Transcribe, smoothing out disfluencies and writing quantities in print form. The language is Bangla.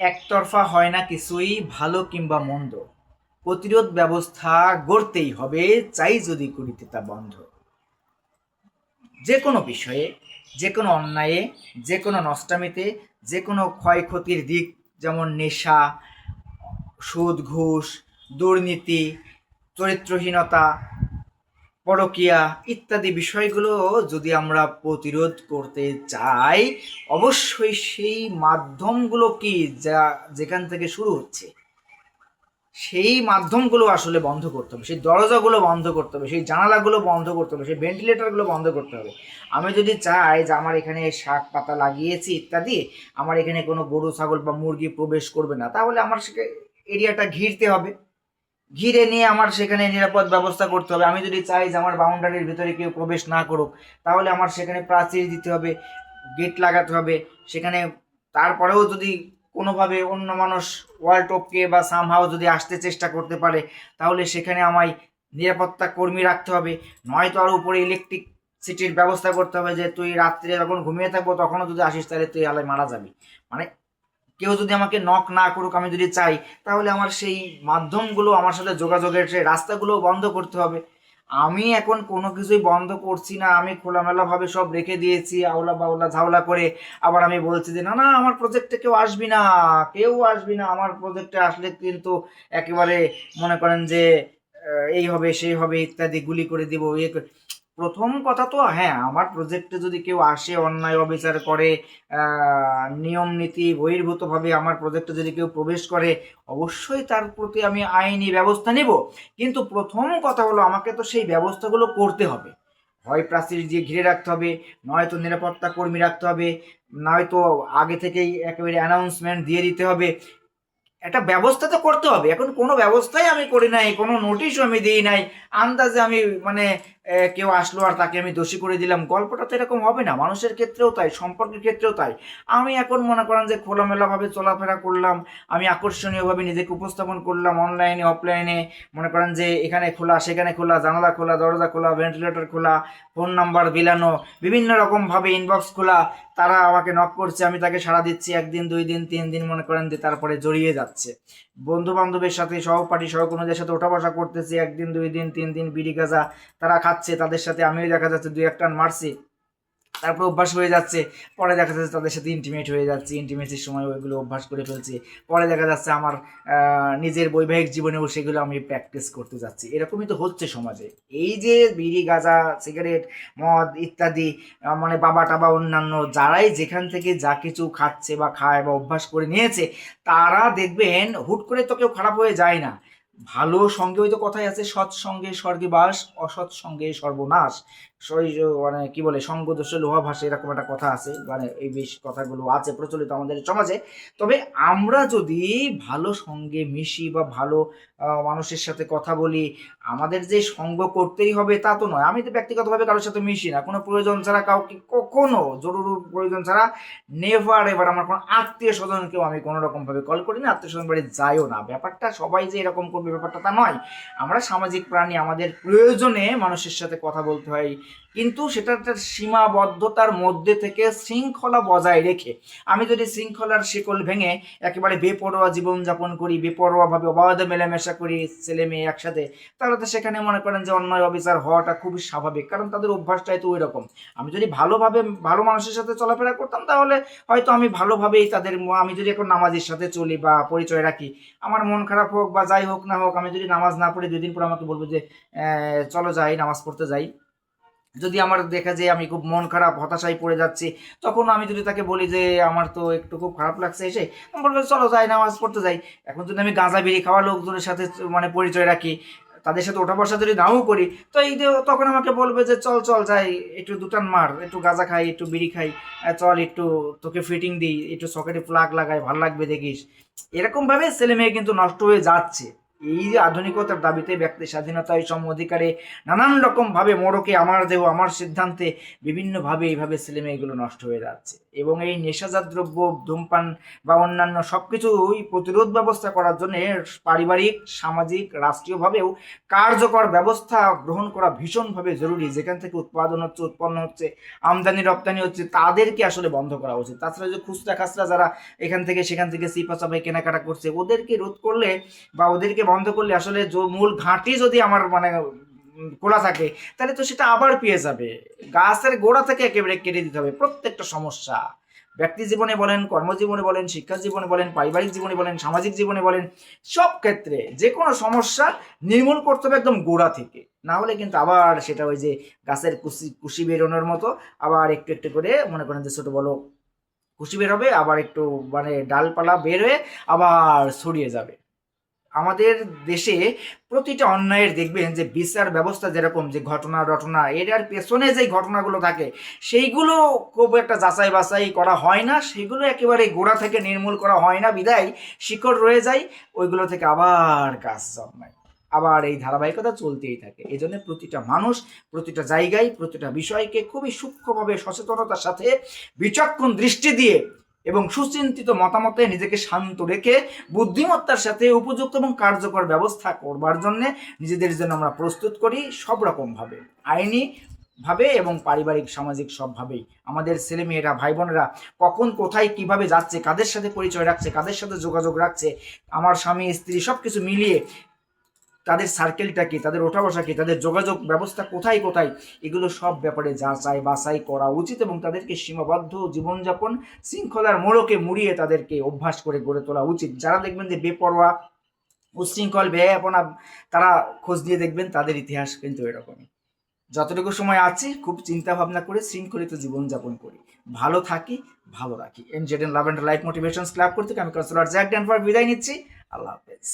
একতরফা হয় না কিছুই, ভালো কিংবা মন্দ। প্রতিরোধ ব্যবস্থা গড়তেই হবে, চাই যদি করিতে তা বন্ধ। যে কোনো বিষয়ে, যে কোনো অন্যায়ে, যে কোনো নষ্টামিতে, যে কোনো ক্ষয়ক্ষতির দিক, যেমন নেশা, সুদ ঘুষ, দুর্নীতি, চরিত্রহীনতা, পরকীয়া ইত্যাদি বিষয়গুলো যদি আমরা প্রতিরোধ করতে চাই, অবশ্যই সেই মাধ্যমগুলো কি যা যেখান থেকে শুরু হচ্ছে সেই মাধ্যমগুলো আসলে বন্ধ করতে হবে, সেই দরজাগুলো বন্ধ করতে হবে, সেই জানালাগুলো বন্ধ করতে হবে, সেই ভেন্টিলেটরগুলো বন্ধ করতে হবে। আমি যদি চাই যে আমার এখানে শাক পাতা লাগিয়েছি ইত্যাদি, আমার এখানে কোনো গরু ছাগল বা মুরগি প্রবেশ করবে না, তাহলে আমার সেখানে এরিয়াটা ঘিরতে হবে, ঘিরে নিয়ে আমার সেখানে নিরাপদ ব্যবস্থা করতে হবে। আমি যদি চাই যে আমার বাউন্ডারির ভিতরে কেউ প্রবেশ না করুক, তাহলে আমার সেখানে প্রাচীর দিতে হবে, গেট লাগাতে হবে সেখানে। তারপরেও যদি কোনোভাবে অন্য মানুষ ওয়াল টপকে বা সামহাও যদি আসতে চেষ্টা করতে পারে, তাহলে সেখানে আমায় নিরাপত্তা কর্মী রাখতে হবে। নয়তো আর উপরে ইলেকট্রিক সিটির ব্যবস্থা করতে হবে, যে তুই রাত্রে যখন ঘুমিয়ে থাকবো তখনও যদি আসিস তাহলে তুই আলায় মারা যাবি। মানে কেউ যদি আমাকে নক না করুক, আমি যদি চাই, তাহলে আমার সেই মাধ্যমগুলো, আমার সাথে যোগাযোগের সেই রাস্তাগুলো বন্ধ করতে হবে। আমি এখন কোনো কিছুই বন্ধ করছি না, আমি খোলামেলাভাবে সব রেখে দিয়েছি আওলা বাওলা ঝাওলা করে। আবার আমি বলছি যে না না, আমার প্রজেক্টে কেউ আসবি না, কেউ আসবি না, আমার প্রজেক্টে আসলে কিন্তু একেবারে মনে করেন যে এই হবে সেই হবে ইত্যাদি, গুলি করে দিব প্রথম কথা তো হ্যাঁ, আমার প্রজেক্টে যদি কেউ আসে অন্যায় অবিচার করে, নিয়ম নীতি বহির্ভূতভাবে আমার প্রজেক্টে যদি কেউ প্রবেশ করে, অবশ্যই তার প্রতি আমি আইনি ব্যবস্থা নেব। কিন্তু প্রথম কথা হলো আমাকে তো সেই ব্যবস্থাগুলো করতে হবে। হয় প্রাচীর দিয়ে ঘিরে রাখতে হবে, নয়তো নিরাপত্তা কর্মী রাখতে হবে, নয়তো আগে থেকেই একেবারে অ্যানাউন্সমেন্ট দিয়ে দিতে হবে। একটা ব্যবস্থা তো করতে হবে। এখন কোনো ব্যবস্থাই আমি করি নাই, কোনো নোটিশও আমি দিই নাই, আন্দাজে আমি মানে কেউ আসলো আর তাকে আমি দোষী করে দিলাম, গল্পটা তো এরকম হবে না। মানুষের ক্ষেত্রেও তাই, সম্পর্কের ক্ষেত্রেও তাই। আমি এখন মনে করেন যে খোলামেলাভাবে চলাফেরা করলাম, আমি আকর্ষণীয়ভাবে নিজেকে উপস্থাপন করলাম অনলাইনে অফলাইনে, মনে করেন যে এখানে খোলা সেখানে খোলা, জানালা খোলা, দরজা খোলা, ভেন্টিলেটর খোলা, ফোন নাম্বার বিলানো, বিভিন্ন রকমভাবে ইনবক্স খোলা, তারা আমাকে নক করছে, আমি তাকে সাড়া দিচ্ছি, একদিন দুই দিন তিন দিন মনে করেন যে তারপরে জড়িয়ে যাচ্ছে। বন্ধু বান্ধবের সাথে, সহপাঠী সহকর্মীদের সাথে ওঠা বসা করতেছি, একদিন দুই দিন তিন দিন বিড়ি গাঁজা তারা খাচ্ছে, তাদের সাথে আমিও দেখা যাচ্ছে দুই এক টান মারছি, তারপর অভ্যাস হয়ে যাচ্ছে। পরে দেখা যাচ্ছে তাদের সাথে ইন্টিমেট হয়ে যাচ্ছে, ইন্টিমেসির সময় ওইগুলো অভ্যাস করে ফেলছি। পরে দেখা যাচ্ছে আমার নিজের বৈবাহিক জীবনেও সেগুলো আমি প্র্যাকটিস করতে যাচ্ছি। এরকমই তো হচ্ছে সমাজে। এই যে বিড়ি গাঁজা সিগারেট মদ ইত্যাদি, মানে বাবা টাবা অন্যান্য যারাই যেখান থেকে যা কিছু খাচ্ছে বা খায় বা অভ্যাস করে নিয়েছে, তারা দেখবেন হুট করে তো কেউ খারাপ হয়ে যায় না। ভালো সঙ্গে, ওই তো কথাই আছে, সৎসঙ্গে স্বর্গে বাস, অসৎ সঙ্গে সর্বনাশ। মানে কি বলে, সঙ্গ দোষে লোহা ভাসে, এরকম একটা কথা আছে, মানে এই বেশ কথাগুলো আছে প্রচলিত আমাদের সমাজে। তবে আমরা যদি ভালো সঙ্গে মিশি বা ভালো মানুষের সাথে কথা বলি, আমাদের যে সঙ্গ করতেই হবে তা তো নয়। আমি তো ব্যক্তিগতভাবে কারোর সাথে মিশি না, কোনো প্রয়োজন ছাড়া কাউকে কখনো, জরুরি প্রয়োজন ছাড়া নেভার এভার আমার কোনো আত্মীয় স্বজনকেও আমি কোনো রকমভাবে কল করি না, আত্মীয় স্বজন বাড়ি যাইও না। ব্যাপারটা সবাই যে এরকম করবে ব্যাপারটা তা নয়। আমরা সামাজিক প্রাণী, আমাদের প্রয়োজনে মানুষের সাথে কথা বলতে হয়, কিন্তু সেটা একটা সীমাবদ্ধতার মধ্যে থেকে শৃঙ্খলা বজায় রেখে। আমি যদি শৃঙ্খলার শিকল ভেঙে একেবারে বেপরোয়া জীবনযাপন করি, বেপরোয়াভাবে অবাধ মেলামেশা করি ছেলে মেয়ে একসাথে, তাহলে তো সেখানে মনে করেন যে অন্যায় অবিচার হওয়াটা খুবই স্বাভাবিক, কারণ তাদের অভ্যাসটাই তো ওই রকম। আমি যদি ভালোভাবে ভালো মানুষের সাথে চলাফেরা করতাম, তাহলে হয়তো আমি ভালোভাবেই তাদের, আমি যদি এখন নামাজের সাথে চলি বা পরিচয় রাখি, আমার মন খারাপ হোক বা যাই হোক না হোক, আমি যদি নামাজ না পড়ি 2 দিন পর আমাকে বলবো যে চলো যাই নামাজ পড়তে যাই। যদি আমার দেখা যায় আমি খুব মন খারাপ হতাশায় পড়ে যাচ্ছি, তখন আমি যদি তাকে বলি যে আমার তো একটু খুব খারাপ লাগছে এসে, আমি বলবো চলো যাই নামাজ পড়তে যাই। এখন যদি আমি গাঁজা বিড়ি খাওয়া লোকজনের সাথে মানে পরিচয় রাখি, তাদের সাথে ওঠা বসা যদি নাও করি, তো এই যে তখন আমাকে বলবে যে চল চল যাই, একটু দুটান মার, একটু গাঁজা খাই, একটু বিড়ি খাই, চল একটু তোকে ফিটিং দিই, একটু সকেটে প্লাগ লাগাই, ভাল লাগবে দেখিস। এরকম ভাবে ছেলে মেয়ে কিন্তু নষ্ট হয়ে যাচ্ছে। এই যে আধুনিকতার দাবিতে ব্যক্তি স্বাধীনতা এই সম অধিকারে নানান রকম ভাবে মোড়কে আমার দেহ আমার সিদ্ধান্তে বিভিন্নভাবে এইভাবে ছেলে মেয়েগুলো নষ্ট হয়ে যাচ্ছে। এবং এই নেশাজাত দ্রব্য, ধূমপান বা অন্যান্য সবকিছুই প্রতিরোধ ব্যবস্থা করার জন্য পারিবারিক, সামাজিক, রাষ্ট্রীয়ভাবেও কার্যকর ব্যবস্থা গ্রহণ করা ভীষণভাবে জরুরি। যেখান থেকে উৎপাদন হচ্ছে, উৎপন্ন হচ্ছে, আমদানি রপ্তানি হচ্ছে, তাদেরকে আসলে বন্ধ করা উচিত। তাছাড়া যে খুচরা খাচরা যারা এখান থেকে সেখান থেকে সিপা চাপাই কেনাকাটা করছে, ওদেরকে রোধ করলে বা ওদেরকে বন্ধ করলে আসলে মূল ঘাঁটি যদি আমার মানে খোলা থাকে, তাহলে তো সেটা আবার পেয়ে যাবে। গাছের গোড়া থেকে একেবারে কেটে দিতে হবে প্রত্যেকটা সমস্যা। ব্যক্তি জীবনে বলেন, কর্মজীবনে বলেন, শিক্ষা জীবনে বলেন, পারিবারিক জীবনে বলেন, সামাজিক জীবনে বলেন, সব ক্ষেত্রে যে কোনো সমস্যা নির্মূল করতে হবে একদম গোড়া থেকে। না হলে কিন্তু আবার সেটা ওই যে গাছের কুশি বেরোনোর মতো আবার একটু একটু করে মনে করেন যে ছোট বড় কুশি বের হবে, আবার একটু মানে ডালপালা বের হয়ে আবার ছড়িয়ে যাবে। আমাদের দেশে প্রতিটা অন্যায়ের দেখবেন যে বিচার ব্যবস্থা যেরকম যে ঘটনা রটনা এটার পেছনে যে ঘটনাগুলো থাকে সেইগুলো খুব একটা যাচাই বাছাই করা হয় না, সেগুলো একেবারে গোড়া থেকে নির্মূল করা হয় না, বিদায় শিকড় রয়ে যায়, ওইগুলো থেকে আবার গাছ জন্মায়, আবার এই ধারাবাহিকতা চলতেই থাকে। এই জন্য প্রতিটা মানুষ প্রতিটা জায়গায় প্রতিটা বিষয়কে খুবই সূক্ষ্মভাবে সচেতনতার সাথে বিচক্ষণ দৃষ্টি দিয়ে এবং সুচিন্তিত মতামতে নিজেকে শান্ত রেখে বুদ্ধিমত্তার সাথে উপযুক্ত এবং কার্যকর ব্যবস্থা করবার জন্য নিজেদের জন্য আমরা প্রস্তুত করি সব রকমভাবে, আইনি ভাবে এবং পারিবারিক সামাজিক সবভাবেই। আমাদের ছেলেমেয়েরা ভাই বোনেরা কখন কোথায় কিভাবে যাচ্ছে, কাদের সাথে পরিচয় রাখছে, কাদের সাথে যোগাযোগ রাখছে, আমার স্বামী স্ত্রী সব কিছু মিলিয়ে তাদের সার্কেলটা কি, তাদের ওঠা বসা কি, তাদের যোগাযোগ ব্যবস্থা কোথায় কোথায়, এগুলো সব ব্যাপারে যাচাই বাছাই করা উচিত এবং তাদেরকে সীমাবদ্ধ জীবনযাপন শৃঙ্খলার মোড়কে মুড়িয়ে তাদেরকে অভ্যাস করে গড়ে তোলা উচিত। যারা দেখবেন যে বেপরোয়া উচ্ছৃঙ্খল বেহায়াপনা, তারা খোঁজ দিয়ে দেখবেন তাদের ইতিহাস কিন্তু এরকমই। যতটুকু সময় আছে খুব চিন্তা ভাবনা করে শৃঙ্খলিত জীবনযাপন করি, ভালো থাকি, ভালো রাখি। NZ love and life motivation club করতে আমি কাউন্সিলর জ্যাক ড্যানফোর্ড বিদায় নিচ্ছি। আল্লাহ হাফেজ।